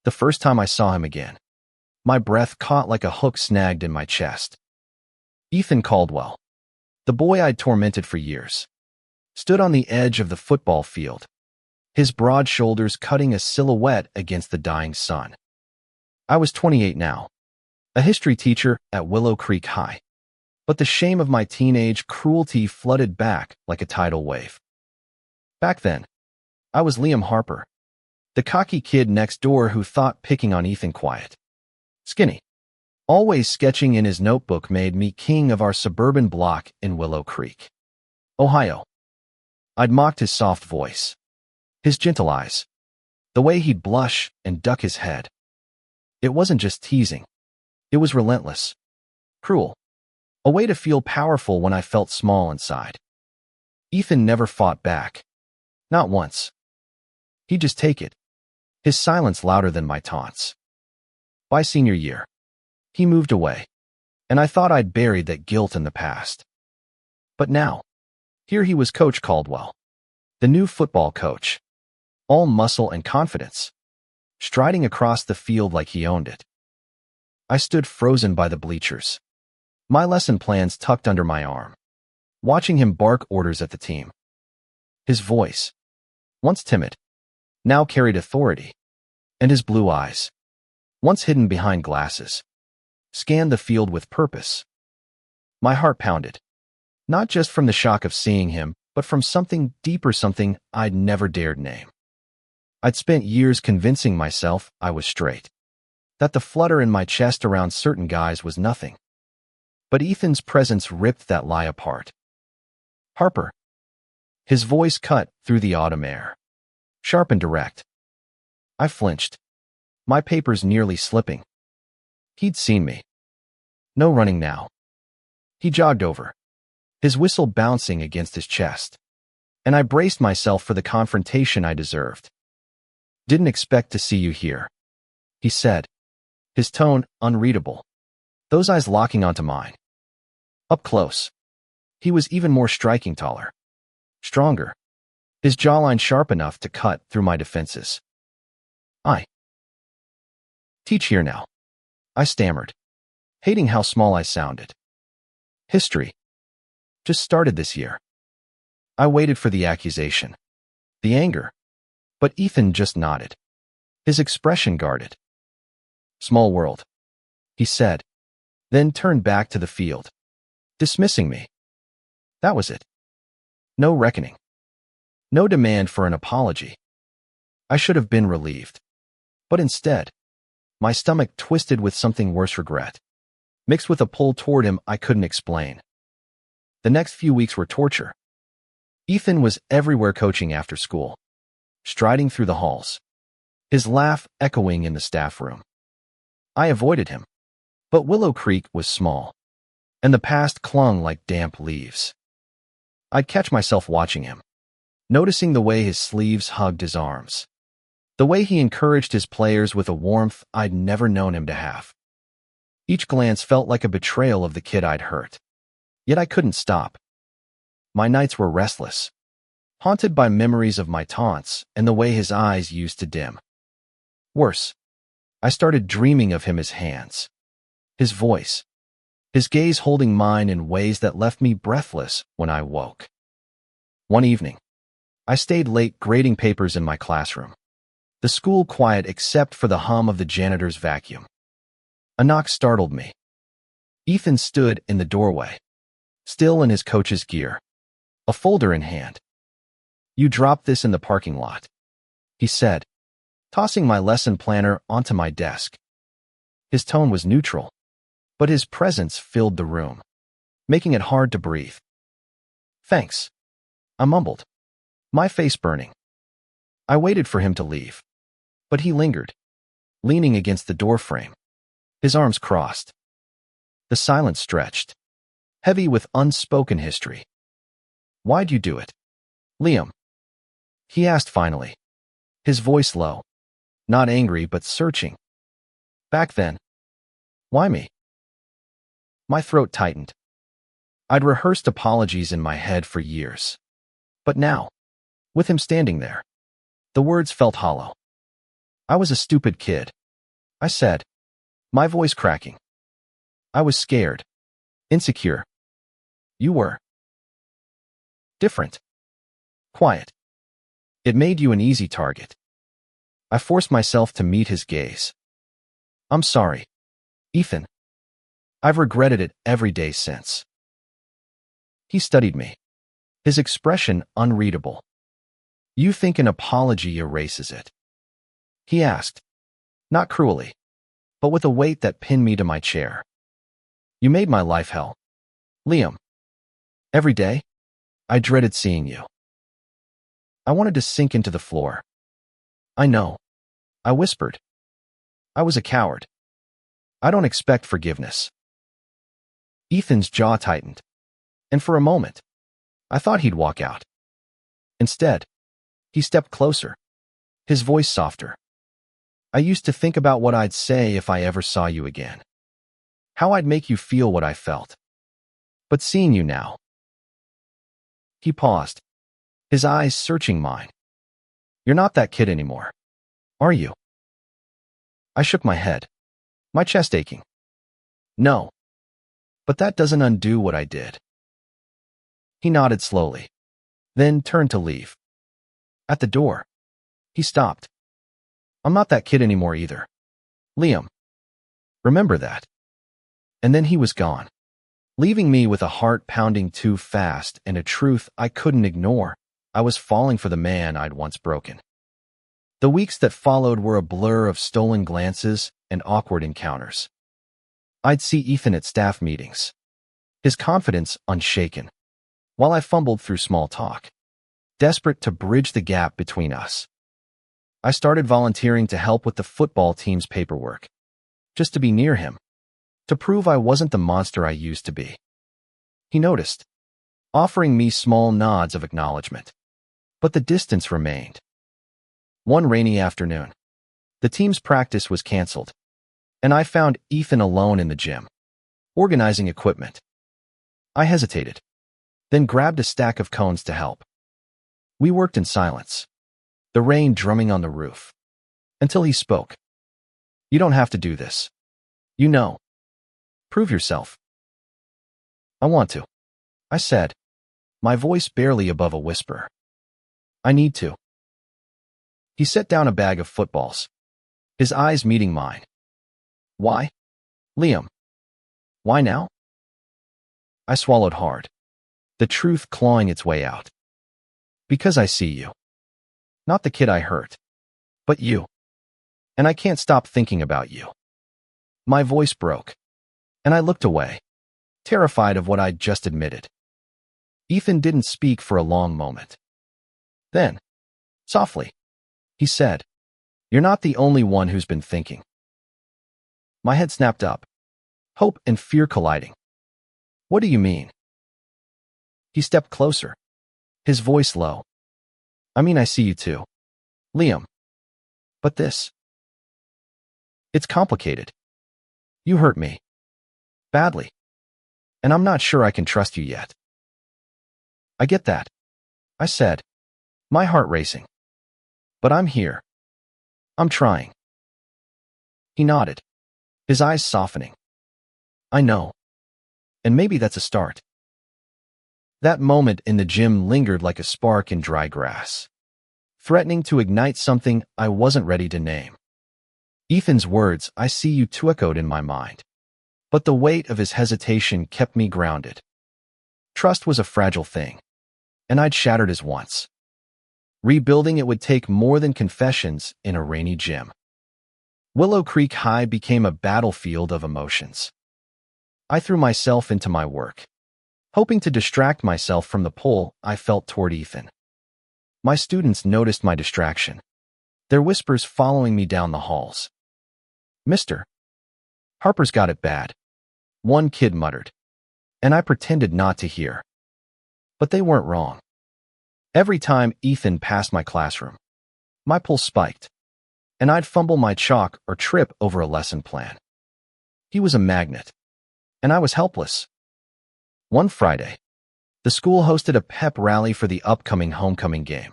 The first time I saw him again, my breath caught like a hook snagged in my chest. Ethan Caldwell, the boy I'd tormented for years, stood on the edge of the football field, his broad shoulders cutting a silhouette against the dying sun. I was 28 now, a history teacher at Willow Creek High, but the shame of my teenage cruelty flooded back like a tidal wave. Back then, I was Liam Harper, the cocky kid next door who thought picking on Ethan quiet, skinny, always sketching in his notebook made me king of our suburban block in Willow Creek, Ohio. I'd mocked his soft voice, his gentle eyes, the way he'd blush and duck his head. It wasn't just teasing. It was relentless, cruel, a way to feel powerful when I felt small inside. Ethan never fought back. Not once. He'd just take it, his silence louder than my taunts. By senior year, he moved away, and I thought I'd buried that guilt in the past. But now, here he was, Coach Caldwell, the new football coach, all muscle and confidence, striding across the field like he owned it. I stood frozen by the bleachers, my lesson plans tucked under my arm, watching him bark orders at the team. His voice, once timid, now carried authority, and his blue eyes, once hidden behind glasses, scanned the field with purpose. My heart pounded, not just from the shock of seeing him, but from something deeper, something I'd never dared name. I'd spent years convincing myself I was straight, that the flutter in my chest around certain guys was nothing. But Ethan's presence ripped that lie apart. Harper. His voice cut through the autumn air, sharp and direct. I flinched, my papers nearly slipping. He'd seen me. No running now. He jogged over, his whistle bouncing against his chest, and I braced myself for the confrontation I deserved. "Didn't expect to see you here," he said, his tone unreadable, those eyes locking onto mine. Up close, he was even more striking, taller, stronger, his jawline sharp enough to cut through my defenses. "I teach here now," I stammered, hating how small I sounded. "History just started this year." I waited for the accusation, the anger, but Ethan just nodded, his expression guarded. "Small world," he said, then turned back to the field, dismissing me. That was it. No reckoning. No demand for an apology. I should have been relieved. But instead, my stomach twisted with something worse, regret, mixed with a pull toward him I couldn't explain. The next few weeks were torture. Ethan was everywhere, coaching after school, striding through the halls, his laugh echoing in the staff room. I avoided him, but Willow Creek was small, and the past clung like damp leaves. I'd catch myself watching him, noticing the way his sleeves hugged his arms, the way he encouraged his players with a warmth I'd never known him to have. Each glance felt like a betrayal of the kid I'd hurt, yet I couldn't stop. My nights were restless, haunted by memories of my taunts and the way his eyes used to dim. Worse, I started dreaming of him, his hands, his voice, his gaze holding mine in ways that left me breathless when I woke. One evening, I stayed late grading papers in my classroom, the school quiet except for the hum of the janitor's vacuum. A knock startled me. Ethan stood in the doorway, still in his coach's gear, a folder in hand. "You dropped this in the parking lot," he said, tossing my lesson planner onto my desk. His tone was neutral, but his presence filled the room, making it hard to breathe. "Thanks," I mumbled, my face burning. I waited for him to leave, but he lingered, leaning against the doorframe, his arms crossed. The silence stretched, heavy with unspoken history. "Why'd you do it, Liam?" he asked finally, his voice low, not angry but searching. "Back then, why me?" My throat tightened. I'd rehearsed apologies in my head for years, but now, with him standing there, the words felt hollow. I was a stupid kid, I said, my voice cracking. I was scared, insecure. You were different, quiet. It made you an easy target. I forced myself to meet his gaze. I'm sorry, Ethan. I've regretted it every day since. He studied me, his expression unreadable. You think an apology erases it? He asked, not cruelly, but with a weight that pinned me to my chair. You made my life hell, Liam. Every day, I dreaded seeing you. I wanted to sink into the floor. I know, I whispered. I was a coward. I don't expect forgiveness. Ethan's jaw tightened, and for a moment, I thought he'd walk out. Instead, he stepped closer, his voice softer. I used to think about what I'd say if I ever saw you again. How I'd make you feel what I felt. But seeing you now. He paused, his eyes searching mine. You're not that kid anymore, are you? I shook my head, my chest aching. No. But that doesn't undo what I did. He nodded slowly, then turned to leave. At the door, he stopped. I'm not that kid anymore either, Liam. Remember that. And then he was gone, leaving me with a heart pounding too fast and a truth I couldn't ignore. I was falling for the man I'd once broken. The weeks that followed were a blur of stolen glances and awkward encounters. I'd see Ethan at staff meetings, his confidence unshaken, while I fumbled through small talk, desperate to bridge the gap between us. I started volunteering to help with the football team's paperwork, just to be near him, to prove I wasn't the monster I used to be. He noticed, offering me small nods of acknowledgement, but the distance remained. One rainy afternoon, the team's practice was canceled, and I found Ethan alone in the gym, organizing equipment. I hesitated, then grabbed a stack of cones to help. We worked in silence, the rain drumming on the roof, until he spoke. You don't have to do this. You know. Prove yourself. I want to, I said, my voice barely above a whisper. I need to. He set down a bag of footballs, his eyes meeting mine. Why? Liam. Why now? I swallowed hard, the truth clawing its way out. Because I see you. Not the kid I hurt, but you. And I can't stop thinking about you. My voice broke, and I looked away, terrified of what I'd just admitted. Ethan didn't speak for a long moment. Then, softly, he said, You're not the only one who's been thinking. My head snapped up, hope and fear colliding. What do you mean? He stepped closer, his voice low. I mean, I see you too, Liam. But this. It's complicated. You hurt me. Badly. And I'm not sure I can trust you yet. I get that, I said, my heart racing. But I'm here. I'm trying. He nodded, his eyes softening. I know. And maybe that's a start. That moment in the gym lingered like a spark in dry grass, threatening to ignite something I wasn't ready to name. Ethan's words, I see you too, echoed in my mind, but the weight of his hesitation kept me grounded. Trust was a fragile thing, and I'd shattered it once. Rebuilding it would take more than confessions in a rainy gym. Willow Creek High became a battlefield of emotions. I threw myself into my work, hoping to distract myself from the pull I felt toward Ethan. My students noticed my distraction, their whispers following me down the halls. Mister, Harper's got it bad, one kid muttered, and I pretended not to hear. But they weren't wrong. Every time Ethan passed my classroom, my pulse spiked, and I'd fumble my chalk or trip over a lesson plan. He was a magnet, and I was helpless. One Friday, the school hosted a pep rally for the upcoming homecoming game.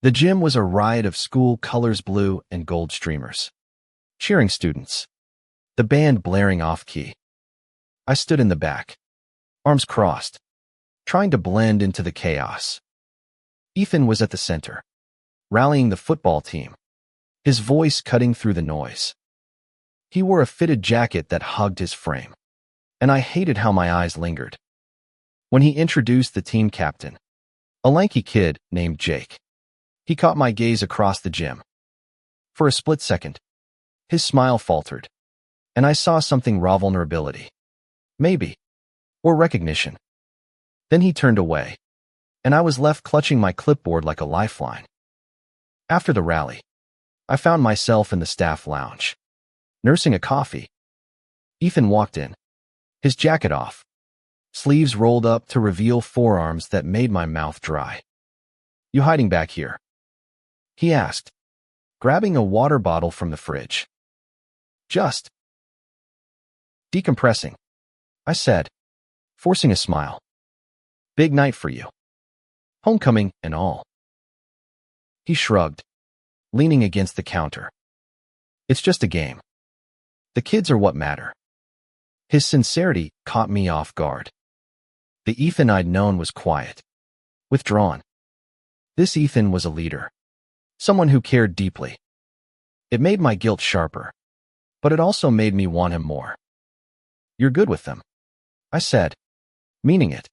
The gym was a riot of school colors, blue and gold streamers. Cheering students. The band blaring off-key. I stood in the back, arms crossed, trying to blend into the chaos. Ethan was at the center, rallying the football team, his voice cutting through the noise. He wore a fitted jacket that hugged his frame, and I hated how my eyes lingered. When he introduced the team captain, a lanky kid named Jake, he caught my gaze across the gym. For a split second, his smile faltered, and I saw something raw: vulnerability. Maybe. Or recognition. Then he turned away, and I was left clutching my clipboard like a lifeline. After the rally, I found myself in the staff lounge, nursing a coffee. Ethan walked in, his jacket off, sleeves rolled up to reveal forearms that made my mouth dry. "You hiding back here?" he asked, grabbing a water bottle from the fridge. "Just decompressing," I said, forcing a smile. "Big night for you. Homecoming and all." He shrugged, leaning against the counter. "It's just a game. The kids are what matter." His sincerity caught me off guard. The Ethan I'd known was quiet, withdrawn. This Ethan was a leader, someone who cared deeply. It made my guilt sharper, but it also made me want him more. "You're good with them," I said, meaning it.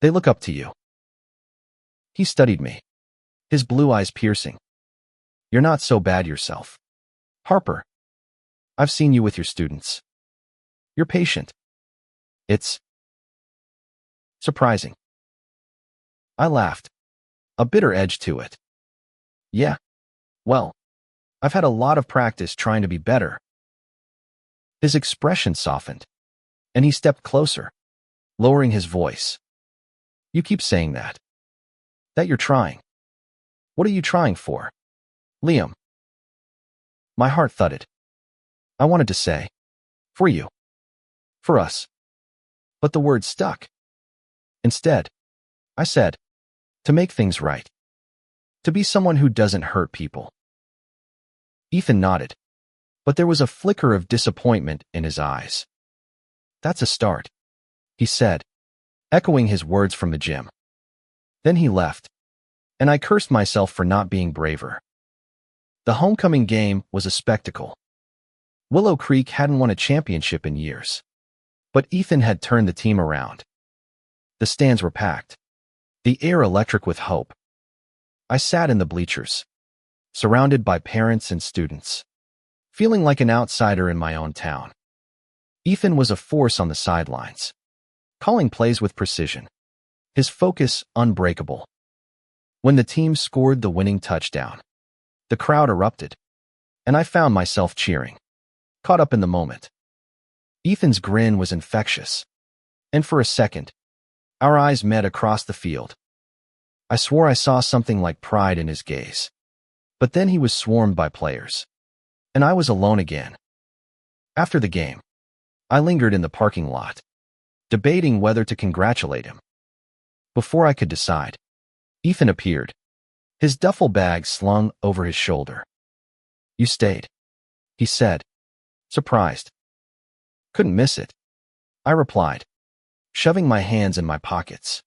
"They look up to you." He studied me, his blue eyes piercing. "You're not so bad yourself, Harper. I've seen you with your students. You're patient. It's surprising." I laughed, a bitter edge to it. "Yeah, well, I've had a lot of practice trying to be better." His expression softened, and he stepped closer, lowering his voice. "You keep saying that you're trying. What are you trying for, Liam?" My heart thudded. I wanted to say, "For you. For us." But the word stuck. Instead, I said, "To make things right. To be someone who doesn't hurt people." Ethan nodded, but there was a flicker of disappointment in his eyes. "That's a start," he said, echoing his words from the gym. Then he left, and I cursed myself for not being braver. The homecoming game was a spectacle. Willow Creek hadn't won a championship in years, but Ethan had turned the team around. The stands were packed, the air electric with hope. I sat in the bleachers, surrounded by parents and students, feeling like an outsider in my own town. Ethan was a force on the sidelines, calling plays with precision, his focus unbreakable. When the team scored the winning touchdown, the crowd erupted, and I found myself cheering, caught up in the moment. Ethan's grin was infectious, and for a second, our eyes met across the field. I swore I saw something like pride in his gaze. But then he was swarmed by players, and I was alone again. After the game, I lingered in the parking lot, debating whether to congratulate him. Before I could decide, Ethan appeared, his duffel bag slung over his shoulder. "You stayed," he said, surprised. "Couldn't miss it," I replied, shoving my hands in my pockets.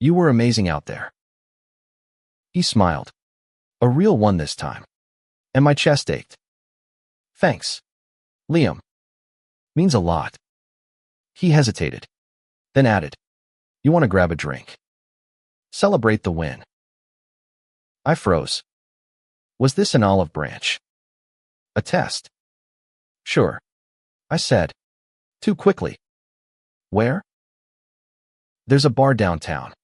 "You were amazing out there." He smiled, a real one this time, and my chest ached. "Thanks, Liam. Means a lot." He hesitated, then added, "You want to grab a drink? Celebrate the win." I froze. Was this an olive branch? A test? "Sure," I said, too quickly. "Where?" "There's a bar downtown.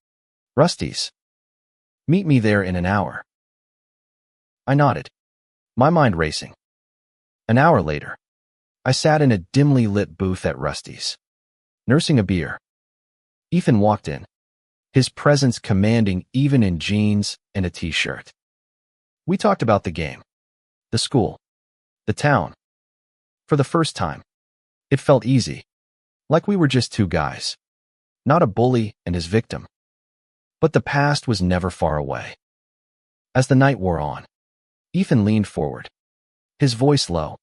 Rusty's. Meet me there in an hour." I nodded, my mind racing. An hour later, I sat in a dimly lit booth at Rusty's, nursing a beer. Ethan walked in, his presence commanding even in jeans and a t-shirt. We talked about the game, the school, the town. For the first time, it felt easy, like we were just two guys, not a bully and his victim. But the past was never far away. As the night wore on, Ethan leaned forward, his voice low.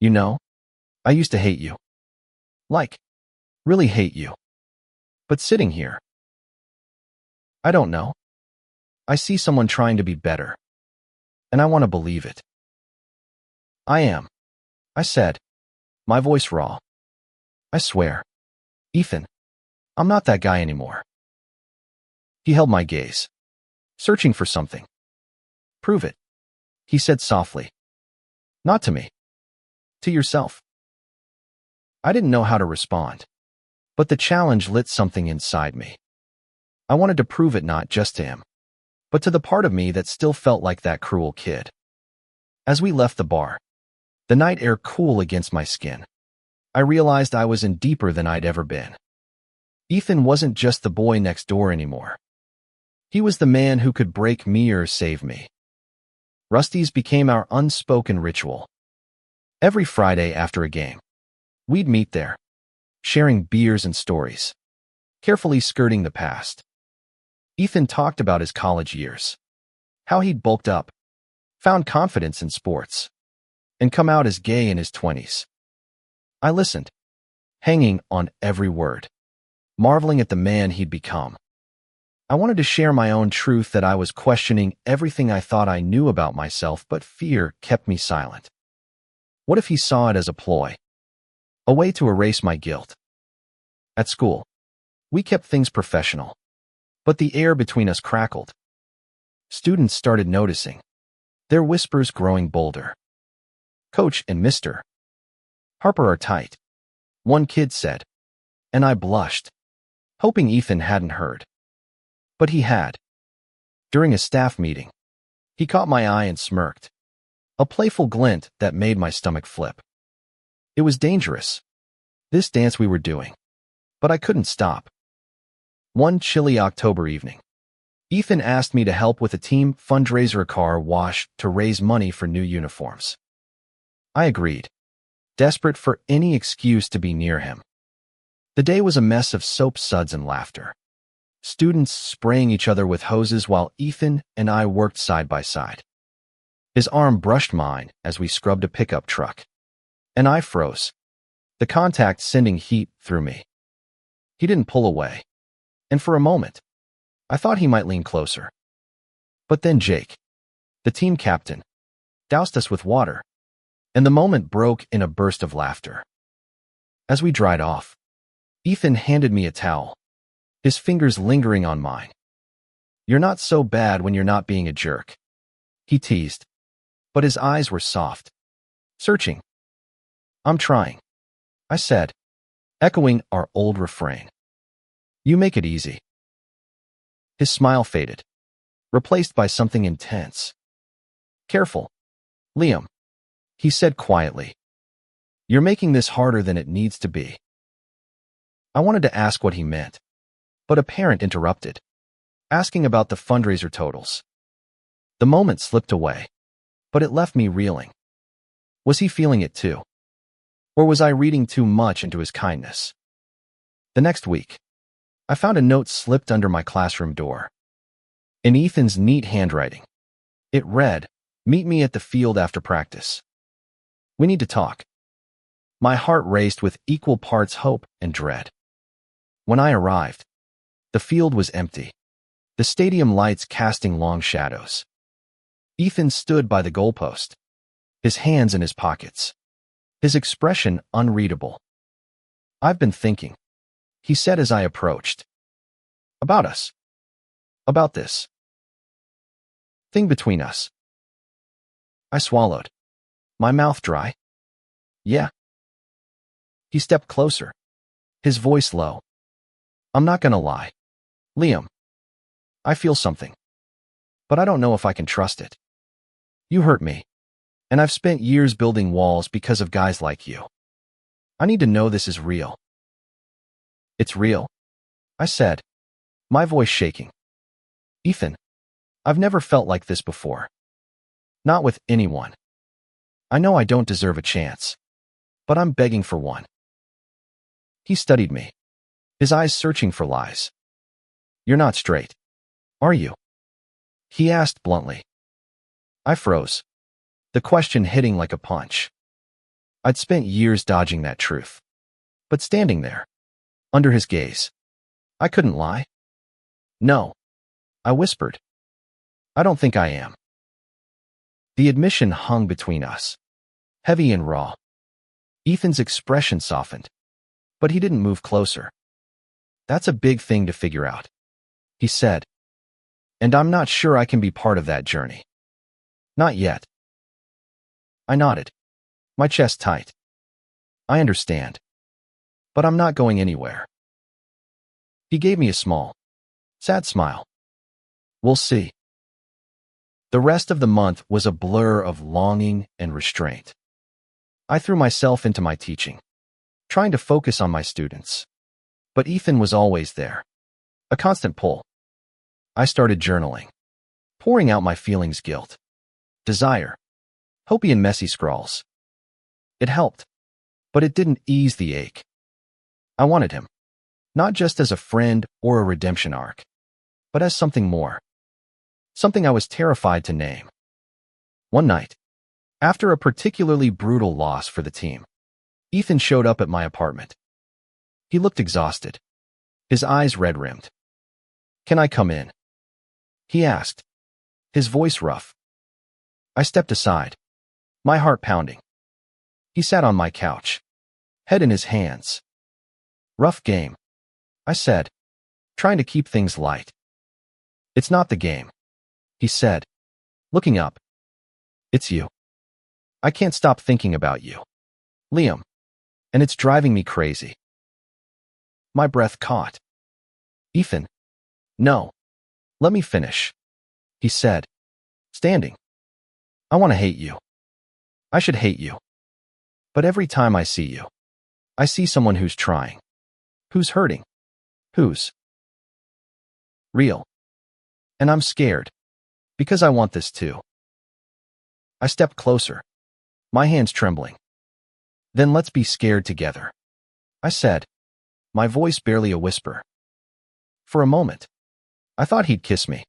You know, I used to hate you. Like, really hate you. But sitting here, I don't know. I see someone trying to be better, and I want to believe it. I am, I said, my voice raw. I swear, Ethan, I'm not that guy anymore. He held my gaze, searching for something. Prove it, he said softly. Not to me. To yourself. I didn't know how to respond, but the challenge lit something inside me. I wanted to prove it not just to him, but to the part of me that still felt like that cruel kid. As we left the bar, the night air cool against my skin, I realized I was in deeper than I'd ever been. Ethan wasn't just the boy next door anymore. He was the man who could break me or save me. Rusty's became our unspoken ritual. Every Friday after a game, we'd meet there, sharing beers and stories, carefully skirting the past. Ethan talked about his college years, how he'd bulked up, found confidence in sports, and come out as gay in his 20s. I listened, hanging on every word, marveling at the man he'd become. I wanted to share my own truth that I was questioning everything I thought I knew about myself, but fear kept me silent. What if he saw it as a ploy? A way to erase my guilt? At school, we kept things professional, but the air between us crackled. Students started noticing, their whispers growing bolder. Coach and Mr. Harper are tight, one kid said, and I blushed, hoping Ethan hadn't heard. But he had. During a staff meeting, he caught my eye and smirked, a playful glint that made my stomach flip. It was dangerous, this dance we were doing, but I couldn't stop. One chilly October evening, Ethan asked me to help with a team fundraiser car wash to raise money for new uniforms. I agreed, desperate for any excuse to be near him. The day was a mess of soap suds and laughter. Students spraying each other with hoses while Ethan and I worked side by side. His arm brushed mine as we scrubbed a pickup truck, and I froze, the contact sending heat through me. He didn't pull away, and for a moment, I thought he might lean closer. But then Jake, the team captain, doused us with water, and the moment broke in a burst of laughter. As we dried off, Ethan handed me a towel, his fingers lingering on mine. You're not so bad when you're not being a jerk, he teased, but his eyes were soft, searching. I'm trying, I said, echoing our old refrain. You make it easy. His smile faded, replaced by something intense. Careful, Liam, he said quietly. You're making this harder than it needs to be. I wanted to ask what he meant, but a parent interrupted, asking about the fundraiser totals. The moment slipped away, but it left me reeling. Was he feeling it too? Or was I reading too much into his kindness? The next week, I found a note slipped under my classroom door. In Ethan's neat handwriting, it read, "Meet me at the field after practice. We need to talk." My heart raced with equal parts hope and dread. When I arrived, the field was empty, the stadium lights casting long shadows. Ethan stood by the goalpost, his hands in his pockets, his expression unreadable. I've been thinking, he said as I approached. About us. About this thing between us. I swallowed, my mouth dry. Yeah. He stepped closer, his voice low. I'm not gonna lie, Liam. I feel something, but I don't know if I can trust it. You hurt me, and I've spent years building walls because of guys like you. I need to know this is real. It's real, I said, my voice shaking. Ethan, I've never felt like this before. Not with anyone. I know I don't deserve a chance, but I'm begging for one. He studied me, his eyes searching for lies. You're not straight, are you? He asked bluntly. I froze, the question hitting like a punch. I'd spent years dodging that truth. But standing there, under his gaze, I couldn't lie. No, I whispered. I don't think I am. The admission hung between us, heavy and raw. Ethan's expression softened, but he didn't move closer. That's a big thing to figure out, he said. And I'm not sure I can be part of that journey. Not yet. I nodded, my chest tight. I understand. But I'm not going anywhere. He gave me a small, sad smile. We'll see. The rest of the month was a blur of longing and restraint. I threw myself into my teaching, trying to focus on my students. But Ethan was always there, a constant pull. I started journaling, pouring out my feelings, guilt, desire, hopey and messy scrawls. It helped, but it didn't ease the ache. I wanted him, not just as a friend or a redemption arc, but as something more, something I was terrified to name. One night, after a particularly brutal loss for the team, Ethan showed up at my apartment. He looked exhausted, his eyes red-rimmed. Can I come in? He asked, his voice rough. I stepped aside, my heart pounding. He sat on my couch, head in his hands. Rough game, I said, trying to keep things light. It's not the game, he said, looking up. It's you. I can't stop thinking about you, Liam, and it's driving me crazy. My breath caught. Ethan, no, let me finish, he said, standing. I want to hate you. I should hate you. But every time I see you, I see someone who's trying, who's hurting, who's real. And I'm scared, because I want this too. I stepped closer, my hands trembling. Then let's be scared together, I said, my voice barely a whisper. For a moment, I thought he'd kiss me.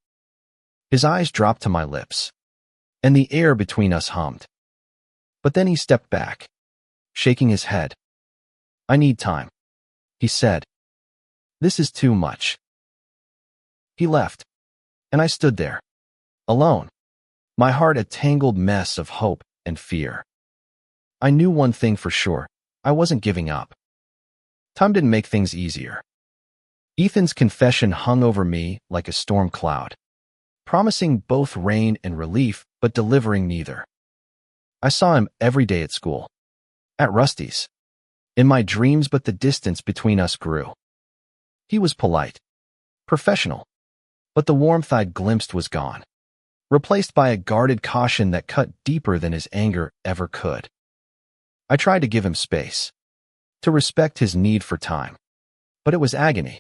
His eyes dropped to my lips, and the air between us hummed. But then he stepped back, shaking his head. I need time, he said. This is too much. He left, and I stood there, alone, my heart a tangled mess of hope and fear. I knew one thing for sure, I wasn't giving up. Time didn't make things easier. Ethan's confession hung over me like a storm cloud, promising both rain and relief, but delivering neither. I saw him every day at school, at Rusty's, in my dreams, but the distance between us grew. He was polite, professional, but the warmth I'd glimpsed was gone, replaced by a guarded caution that cut deeper than his anger ever could. I tried to give him space, to respect his need for time, but it was agony.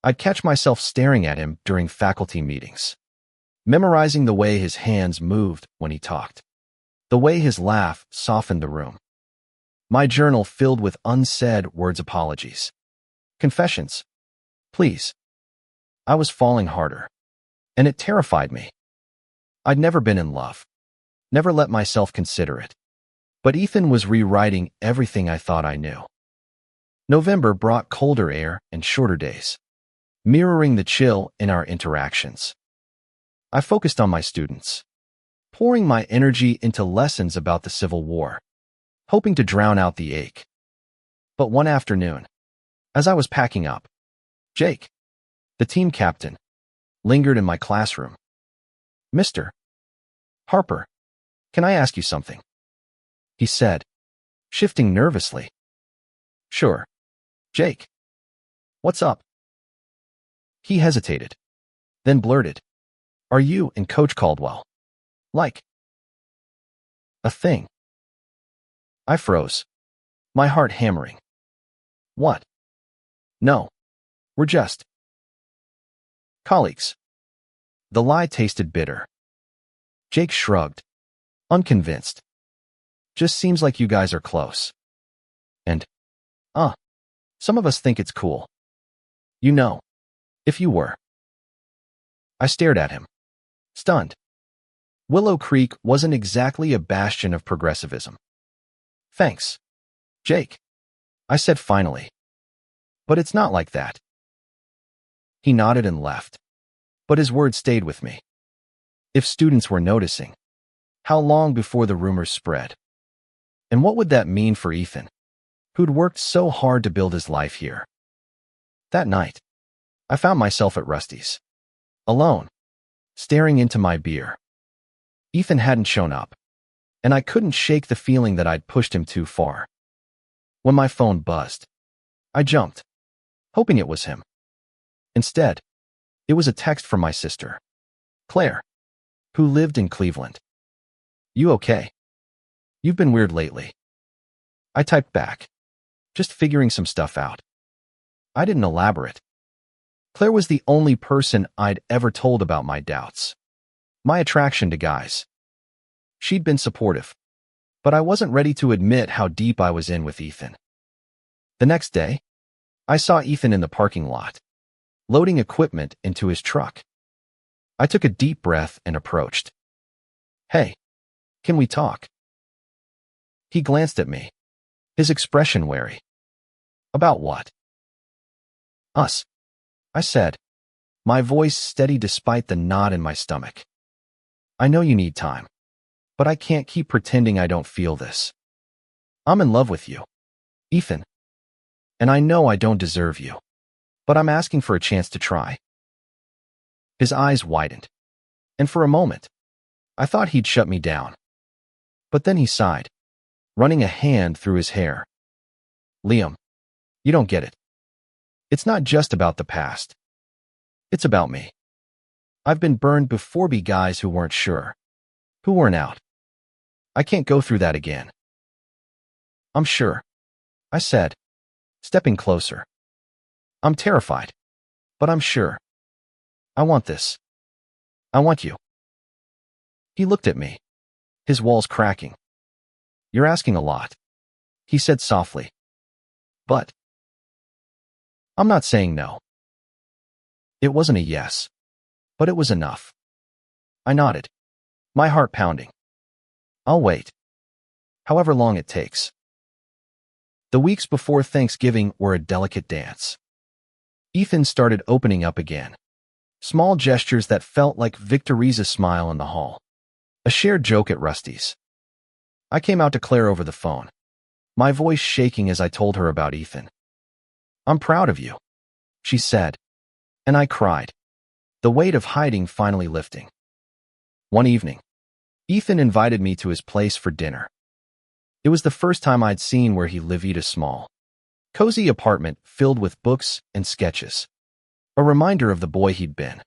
I'd catch myself staring at him during faculty meetings, memorizing the way his hands moved when he talked, the way his laugh softened the room. My journal filled with unsaid words, apologies, confessions, please. I was falling harder, and it terrified me. I'd never been in love, never let myself consider it. But Ethan was rewriting everything I thought I knew. November brought colder air and shorter days, mirroring the chill in our interactions. I focused on my students, pouring my energy into lessons about the Civil War, hoping to drown out the ache. But one afternoon, as I was packing up, Jake, the team captain, lingered in my classroom. Mr. Harper, can I ask you something? He said, shifting nervously. Sure. Jake. What's up? He hesitated, then blurted, Are you and Coach Caldwell like a thing? I froze, my heart hammering. What? No, we're just colleagues. The lie tasted bitter. Jake shrugged, unconvinced. Just seems like you guys are close. And, some of us think it's cool. You know, if you were. I stared at him, stunned. Willow Creek wasn't exactly a bastion of progressivism. Thanks, Jake, I said finally. But it's not like that. He nodded and left, but his words stayed with me. If students were noticing, how long before the rumors spread? And what would that mean for Ethan, who'd worked so hard to build his life here? That night, I found myself at Rusty's, alone, staring into my beer. Ethan hadn't shown up, and I couldn't shake the feeling that I'd pushed him too far. When my phone buzzed, I jumped, hoping it was him. Instead, it was a text from my sister, Claire, who lived in Cleveland. You okay? You've been weird lately. I typed back, just figuring some stuff out. I didn't elaborate. Claire was the only person I'd ever told about my doubts, my attraction to guys. She'd been supportive, but I wasn't ready to admit how deep I was in with Ethan. The next day, I saw Ethan in the parking lot, loading equipment into his truck. I took a deep breath and approached. Hey, can we talk? He glanced at me, his expression wary. About what? Us, I said, my voice steady despite the knot in my stomach. I know you need time, but I can't keep pretending I don't feel this. I'm in love with you, Ethan. And I know I don't deserve you, but I'm asking for a chance to try. His eyes widened, and for a moment, I thought he'd shut me down. But then he sighed, running a hand through his hair. Liam, you don't get it. It's not just about the past. It's about me. I've been burned before by guys who weren't sure, who weren't out. I can't go through that again. I'm sure, I said, stepping closer. I'm terrified, but I'm sure. I want this. I want you. He looked at me, his walls cracking. You're asking a lot, he said softly. But I'm not saying no. It wasn't a yes, but it was enough. I nodded, my heart pounding. I'll wait, however long it takes. The weeks before Thanksgiving were a delicate dance. Ethan started opening up again. Small gestures that felt like Victoria's smile in the hall. A shared joke at Rusty's. I came out to Claire over the phone, my voice shaking as I told her about Ethan. I'm proud of you, she said, and I cried, the weight of hiding finally lifting. One evening, Ethan invited me to his place for dinner. It was the first time I'd seen where he lived, a small, cozy apartment filled with books and sketches, a reminder of the boy he'd been.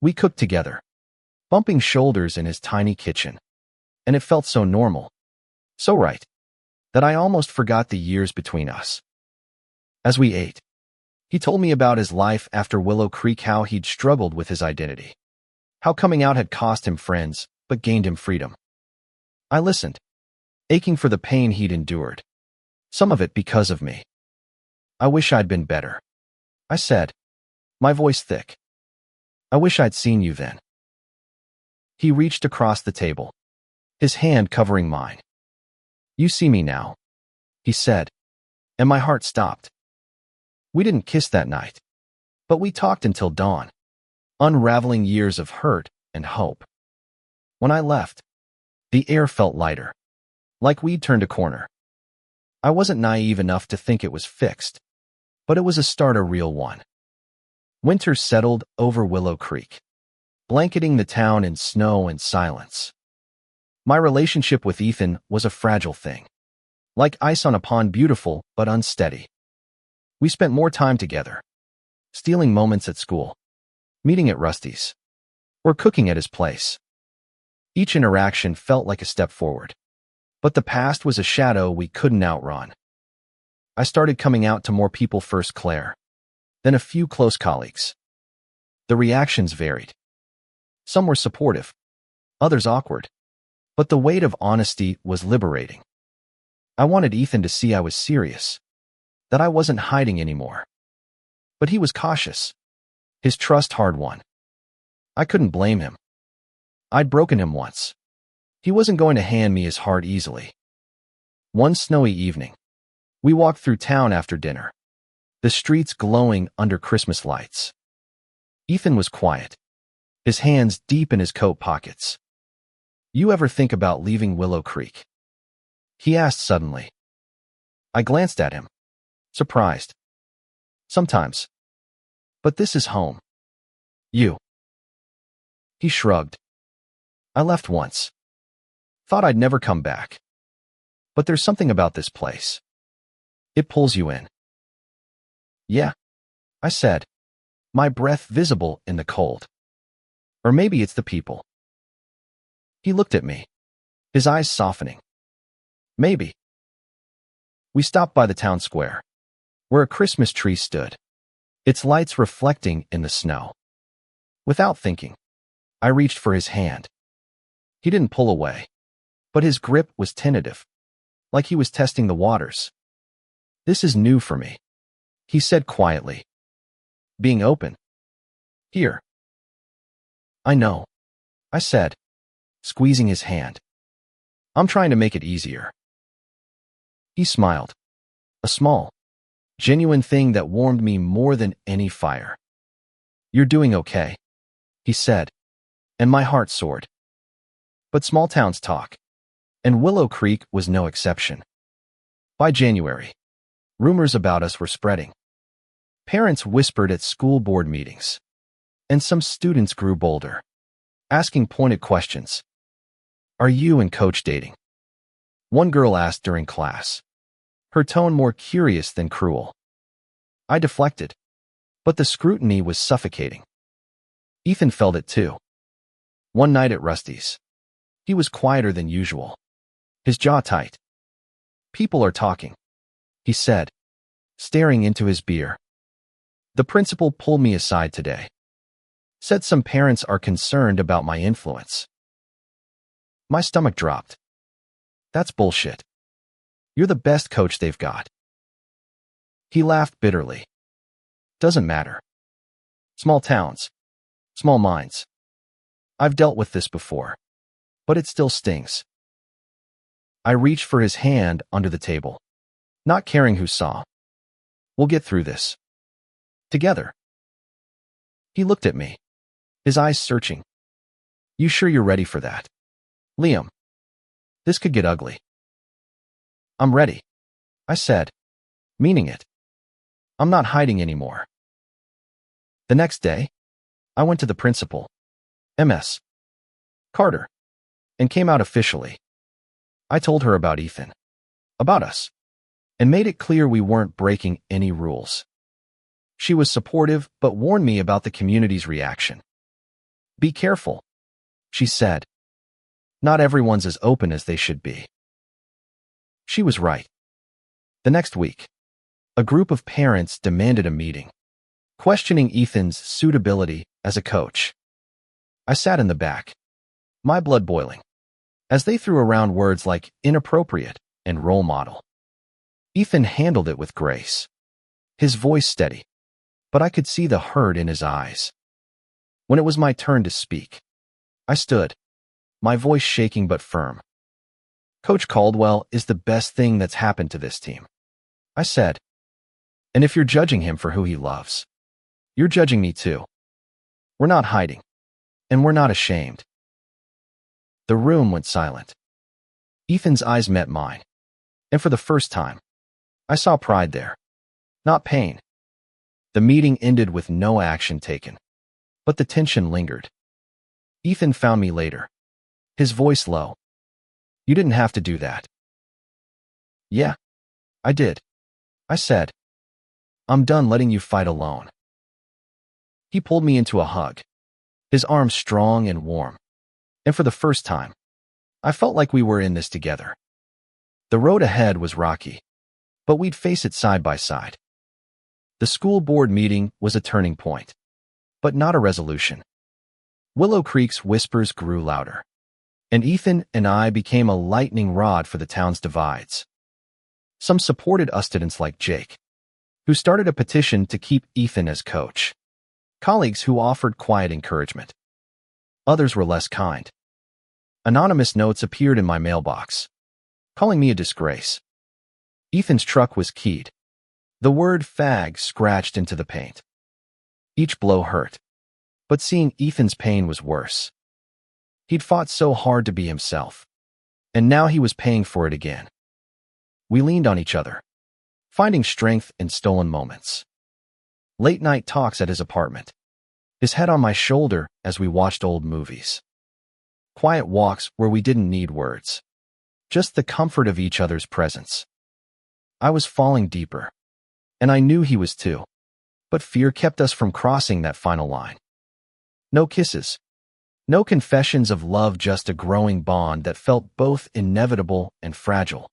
We cooked together, bumping shoulders in his tiny kitchen, and it felt so normal, so right, that I almost forgot the years between us. As we ate, he told me about his life after Willow Creek, how he'd struggled with his identity, how coming out had cost him friends but gained him freedom. I listened, aching for the pain he'd endured, some of it because of me. I wish I'd been better, I said, my voice thick. I wish I'd seen you then. He reached across the table, his hand covering mine. You see me now, he said, and my heart stopped. We didn't kiss that night, but we talked until dawn, unraveling years of hurt and hope. When I left, the air felt lighter, like we'd turned a corner. I wasn't naive enough to think it was fixed, but it was a start, a real one. Winter settled over Willow Creek, blanketing the town in snow and silence. My relationship with Ethan was a fragile thing, like ice on a pond, beautiful but unsteady. We spent more time together, stealing moments at school, meeting at Rusty's, or cooking at his place. Each interaction felt like a step forward, but the past was a shadow we couldn't outrun. I started coming out to more people, first Claire, then a few close colleagues. The reactions varied. Some were supportive, others awkward, but the weight of honesty was liberating. I wanted Ethan to see I was serious, that I wasn't hiding anymore. But he was cautious, his trust hard won. I couldn't blame him. I'd broken him once. He wasn't going to hand me his heart easily. One snowy evening, we walked through town after dinner, the streets glowing under Christmas lights. Ethan was quiet, his hands deep in his coat pockets. "You ever think about leaving Willow Creek?" he asked suddenly. I glanced at him, surprised. "Sometimes. But this is home." "You?" He shrugged. "I left once. Thought I'd never come back. But there's something about this place. It pulls you in." "Yeah," I said, my breath visible in the cold. "Or maybe it's the people." He looked at me, his eyes softening. "Maybe." We stopped by the town square, where a Christmas tree stood, its lights reflecting in the snow. Without thinking, I reached for his hand. He didn't pull away, but his grip was tentative, like he was testing the waters. "This is new for me," he said quietly. "Being open. Here." "I know," I said, squeezing his hand. "I'm trying to make it easier." He smiled, a small, genuine thing that warmed me more than any fire. "You're doing okay," he said, and my heart soared. But small towns talk, and Willow Creek was no exception. By January, rumors about us were spreading. Parents whispered at school board meetings, and some students grew bolder, asking pointed questions. "Are you and Coach dating?" One girl asked during class, her tone more curious than cruel. I deflected, but the scrutiny was suffocating. Ethan felt it too. One night at Rusty's, he was quieter than usual, his jaw tight. "People are talking," he said, staring into his beer. "The principal pulled me aside today. Said some parents are concerned about my influence." My stomach dropped. "That's bullshit. You're the best coach they've got." He laughed bitterly. "Doesn't matter. Small towns, small minds. I've dealt with this before, but it still stings." I reached for his hand under the table, not caring who saw. "We'll get through this. Together." He looked at me, his eyes searching. "You sure you're ready for that, Liam? This could get ugly." "I'm ready," I said, meaning it. "I'm not hiding anymore." The next day, I went to the principal, Ms. Carter, and came out officially. I told her about Ethan, about us, and made it clear we weren't breaking any rules. She was supportive, but warned me about the community's reaction. "Be careful," she said. "Not everyone's as open as they should be." She was right. The next week, a group of parents demanded a meeting, questioning Ethan's suitability as a coach. I sat in the back, my blood boiling, as they threw around words like inappropriate and role model. Ethan handled it with grace, his voice steady, but I could see the hurt in his eyes. When it was my turn to speak, I stood, my voice shaking but firm. "Coach Caldwell is the best thing that's happened to this team," I said. "And if you're judging him for who he loves, you're judging me too. We're not hiding, and we're not ashamed." The room went silent. Ethan's eyes met mine, and for the first time, I saw pride there, not pain. The meeting ended with no action taken, but the tension lingered. Ethan found me later, his voice low. "You didn't have to do that." "Yeah, I did," I said. "I'm done letting you fight alone." He pulled me into a hug, his arms strong and warm, and for the first time, I felt like we were in this together. The road ahead was rocky, but we'd face it side by side. The school board meeting was a turning point, but not a resolution. Willow Creek's whispers grew louder, and Ethan and I became a lightning rod for the town's divides. Some supported us students like Jake, who started a petition to keep Ethan as coach. Colleagues who offered quiet encouragement. Others were less kind, Anonymous notes appeared in my mailbox, calling me a disgrace. Ethan's truck was keyed. The word fag scratched into the paint. Each blow hurt, but seeing Ethan's pain was worse. He'd fought so hard to be himself, and now he was paying for it again. We leaned on each other, finding strength in stolen moments. Late-night talks at his apartment, his head on my shoulder as we watched old movies. Quiet walks where we didn't need words, just the comfort of each other's presence. I was falling deeper, and I knew he was too, but fear kept us from crossing that final line. No kisses, no confessions of love, just a growing bond that felt both inevitable and fragile.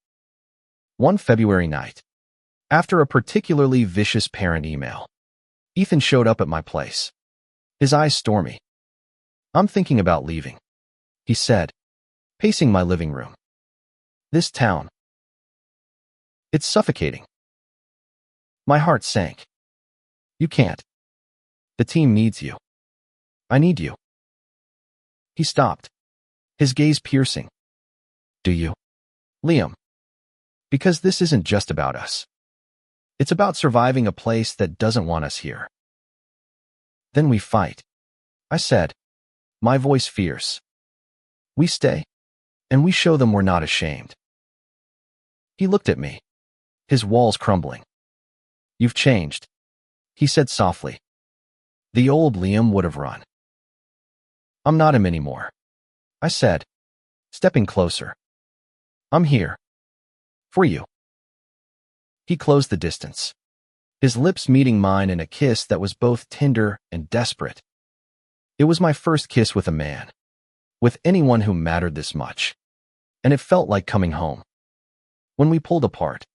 One February night, after a particularly vicious parent email, Ethan showed up at my place, his eyes stormy. "I'm thinking about leaving," he said, pacing my living room. "This town, it's suffocating." My heart sank. "You can't. The team needs you. I need you." He stopped, his gaze piercing. "Do you, Liam? Because this isn't just about us. It's about surviving a place that doesn't want us here." "Then we fight," I said, my voice fierce. "We stay, and we show them we're not ashamed." He looked at me, his walls crumbling. "You've changed," he said softly. "The old Liam would have run." "I'm not him anymore," I said, stepping closer. "I'm here. For you." He closed the distance, his lips meeting mine in a kiss that was both tender and desperate. It was my first kiss with a man, with anyone who mattered this much, and it felt like coming home. When we pulled apart,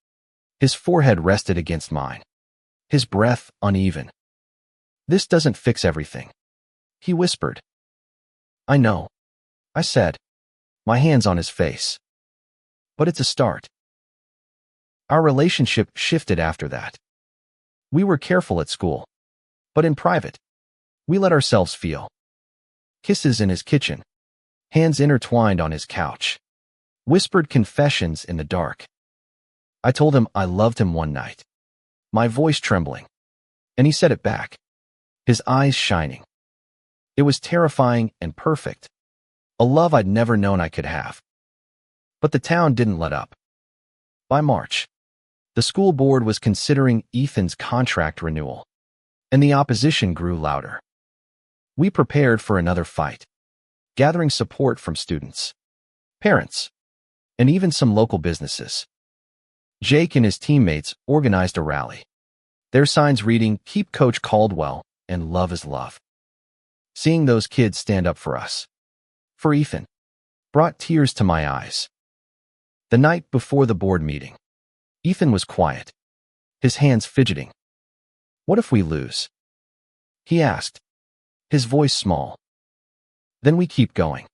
his forehead rested against mine, his breath uneven. "This doesn't fix everything," he whispered. "I know," I said, my hands on his face. "But it's a start." Our relationship shifted after that. We were careful at school, but in private, we let ourselves feel. Kisses in his kitchen, hands intertwined on his couch, whispered confessions in the dark. I told him I loved him one night, my voice trembling, and he said it back, his eyes shining. It was terrifying and perfect, a love I'd never known I could have. But the town didn't let up. By March, the school board was considering Ethan's contract renewal, and the opposition grew louder. We prepared for another fight, gathering support from students, parents, and even some local businesses. Jake and his teammates organized a rally, their signs reading, "Keep Coach Caldwell," and "Love is love." Seeing those kids stand up for us, for Ethan, brought tears to my eyes. The night before the board meeting, Ethan was quiet, his hands fidgeting. "What if we lose?" he asked, his voice small. "Then we keep going,"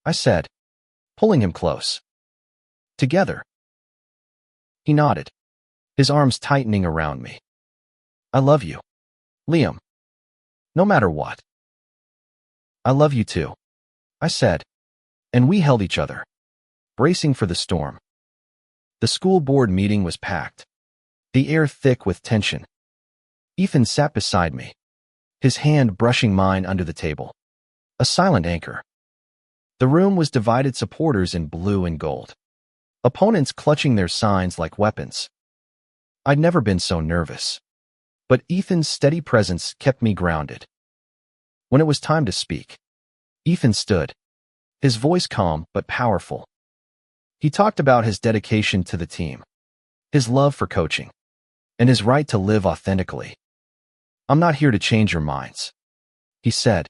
I said, pulling him close. "Together." He nodded, his arms tightening around me. "I love you, Liam. No matter what." "I love you too," I said, and we held each other, bracing for the storm. The school board meeting was packed, the air thick with tension. Ethan sat beside me, his hand brushing mine under the table, a silent anchor. The room was divided, supporters in blue and gold, opponents clutching their signs like weapons. I'd never been so nervous, but Ethan's steady presence kept me grounded. When it was time to speak, Ethan stood, his voice calm but powerful. He talked about his dedication to the team, his love for coaching, and his right to live authentically. "I'm not here to change your minds," he said.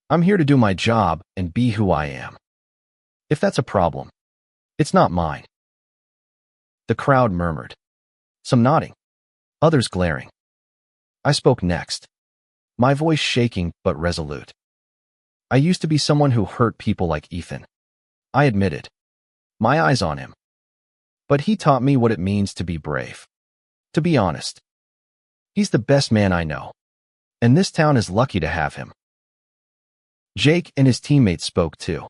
"I'm here to do my job and be who I am. If that's a problem, it's not mine." The crowd murmured, some nodding, others glaring. I spoke next, my voice shaking but resolute. "I used to be someone who hurt people like Ethan," I admitted, my eyes on him. "But he taught me what it means to be brave, to be honest. He's the best man I know, and this town is lucky to have him." Jake and his teammates spoke too,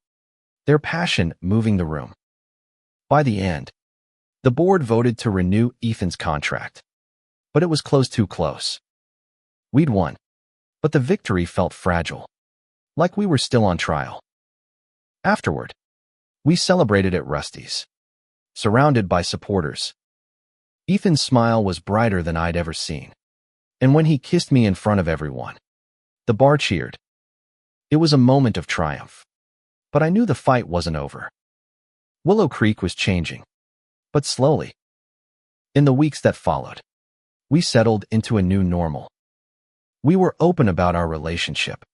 their passion moving the room. By the end, the board voted to renew Ethan's contract, but it was too close. We'd won, but the victory felt fragile, like we were still on trial. Afterward, we celebrated at Rusty's, surrounded by supporters. Ethan's smile was brighter than I'd ever seen, and when he kissed me in front of everyone, the bar cheered. It was a moment of triumph, but I knew the fight wasn't over. Willow Creek was changing, but slowly. In the weeks that followed, we settled into a new normal. We were open about our relationship,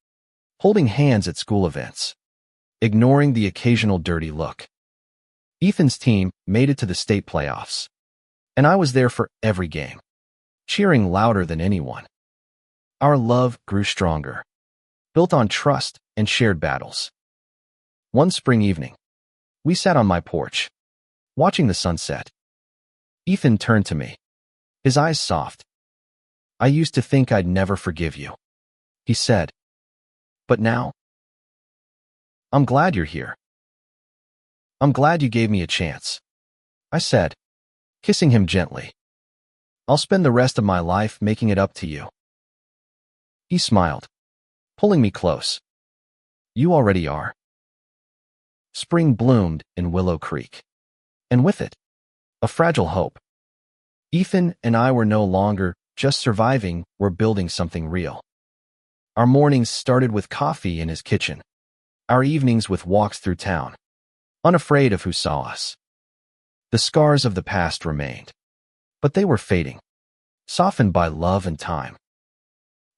holding hands at school events, ignoring the occasional dirty look. Ethan's team made it to the state playoffs, and I was there for every game, cheering louder than anyone. Our love grew stronger, built on trust and shared battles. One spring evening, we sat on my porch, watching the sunset. Ethan turned to me, his eyes soft. "I used to think I'd never forgive you," he said. "But now, I'm glad you're here. I'm glad you gave me a chance," I said, kissing him gently. "I'll spend the rest of my life making it up to you." He smiled, pulling me close. "You already are." Spring bloomed in Willow Creek, and with it, a fragile hope. Ethan and I were no longer just surviving, we're building something real. Our mornings started with coffee in his kitchen, our evenings with walks through town, unafraid of who saw us. The scars of the past remained, but they were fading, softened by love and time.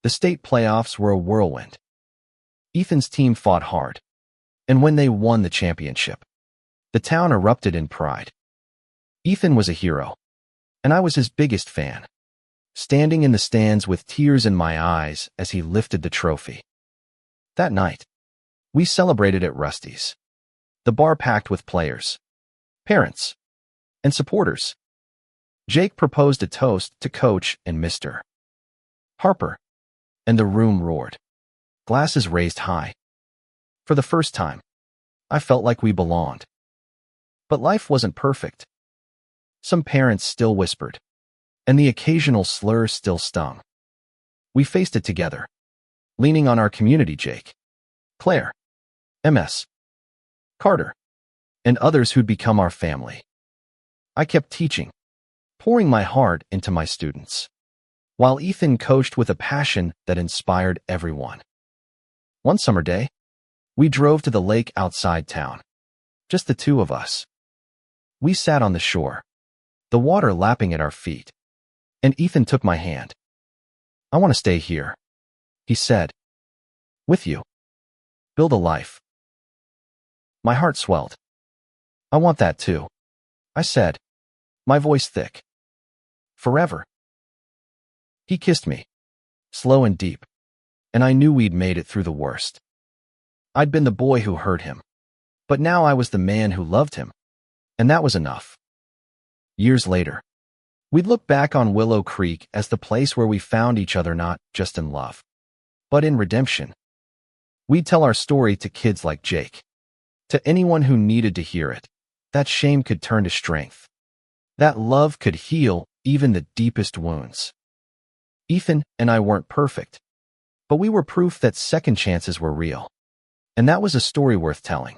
The state playoffs were a whirlwind. Ethan's team fought hard, and when they won the championship, the town erupted in pride. Ethan was a hero, and I was his biggest fan, standing in the stands with tears in my eyes as he lifted the trophy. That night, we celebrated at Rusty's, the bar packed with players, parents, and supporters. Jake proposed a toast to Coach and Mr. Harper, and the room roared, glasses raised high. For the first time, I felt like we belonged. But life wasn't perfect. Some parents still whispered, and the occasional slur still stung. We faced it together, leaning on our community, Jake, Claire, MS, Carter, and others who'd become our family. I kept teaching, pouring my heart into my students, while Ethan coached with a passion that inspired everyone. One summer day, we drove to the lake outside town, just the two of us. We sat on the shore, the water lapping at our feet, and Ethan took my hand. "I want to stay here," he said. "With you. Build a life." My heart swelled. "I want that too," I said, my voice thick. "Forever." He kissed me, slow and deep, and I knew we'd made it through the worst. I'd been the boy who hurt him, but now I was the man who loved him, and that was enough. Years later, we'd look back on Willow Creek as the place where we found each other not just in love, but in redemption. We'd tell our story to kids like Jake, to anyone who needed to hear it, that shame could turn to strength, that love could heal even the deepest wounds. Ethan and I weren't perfect, but we were proof that second chances were real, and that was a story worth telling.